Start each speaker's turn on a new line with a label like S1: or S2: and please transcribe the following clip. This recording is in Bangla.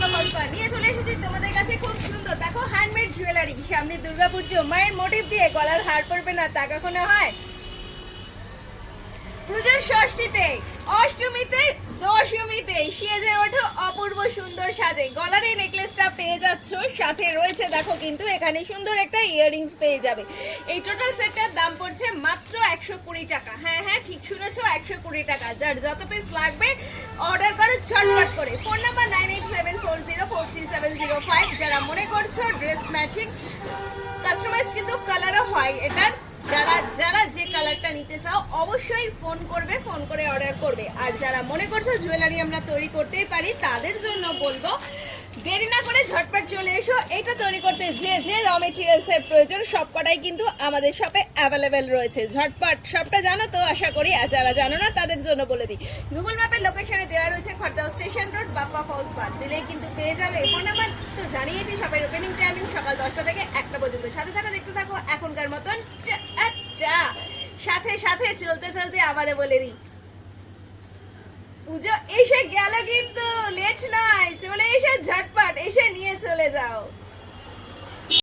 S1: বাপ্পা ফসফা নিয়ে চলে এসেছি তোমাদের কাছে খুব সুন্দর দেখো হ্যান্ডমেড জুয়েলারি। সামনে দুর্গাপুজো, মায়ের মোটিভ দিয়ে গলার হার পরবে না তা কখনো হয়? পুজোর ষষ্ঠীতে, অষ্টমীতে, দশমীতে সেজে ওঠো অপূর্ব সুন্দর সাজে। গলার এই নেকলেসটা পেয়ে যাচ্ছ, সাথে রয়েছে দেখো কিন্তু এখানে সুন্দর একটা ইয়াররিংস পেয়ে যাবে। এই টোটাল সেটটার দাম পড়ছে মাত্র 120 টাকা। হ্যাঁ হ্যাঁ ঠিক শুনেছো, 120 টাকা। যার যত পিস লাগবে অর্ডার করো ঝটপট করে। Phone number 9874043705। যারা মনে করছো ড্রেস ম্যাচিং কাস্টমাইজ কিন্তু কালারও হয় এটার, যারা যারা যে কালারটা নিতে চাও অবশ্যই ফোন করবে, ফোন করে অর্ডার করবে। আর যারা মনে করছো জুয়েলারি আমরা তৈরি করতেই পারি তাদের জন্য বলবো দেরি না করে ঝটপট চলে এসো। এটা তৈরি করতে যে যে র মেটেরিয়ালসের প্রয়োজন সবকটাই কিন্তু আমাদের শপে অ্যাভেলেবেল রয়েছে। ঝটপট সবটা জানো তো আশা করি, আর যারা জানো না তাদের জন্য বলে দিই। গুগল ম্যাপের লোকেশনে দেওয়া রয়েছে খড়দহ স্টেশন রোড, বাপ্পা ফলস বার দিলেই কিন্তু পেয়ে যাবে। ফোন নাম্বার তো জানিয়েছি, শপের ওপেনিং টাইমিং সকাল 10টা থেকে 1টা পর্যন্ত। সাথে থাকো, দেখতে থাকো এখনকার মতন সাথে সাথে চলতে চলতে আবারও বলে দিই পুজো এসে গেল কিন্তু লেট নয়, চলে এসে ঝটপট এসে নিয়ে চলে যাও।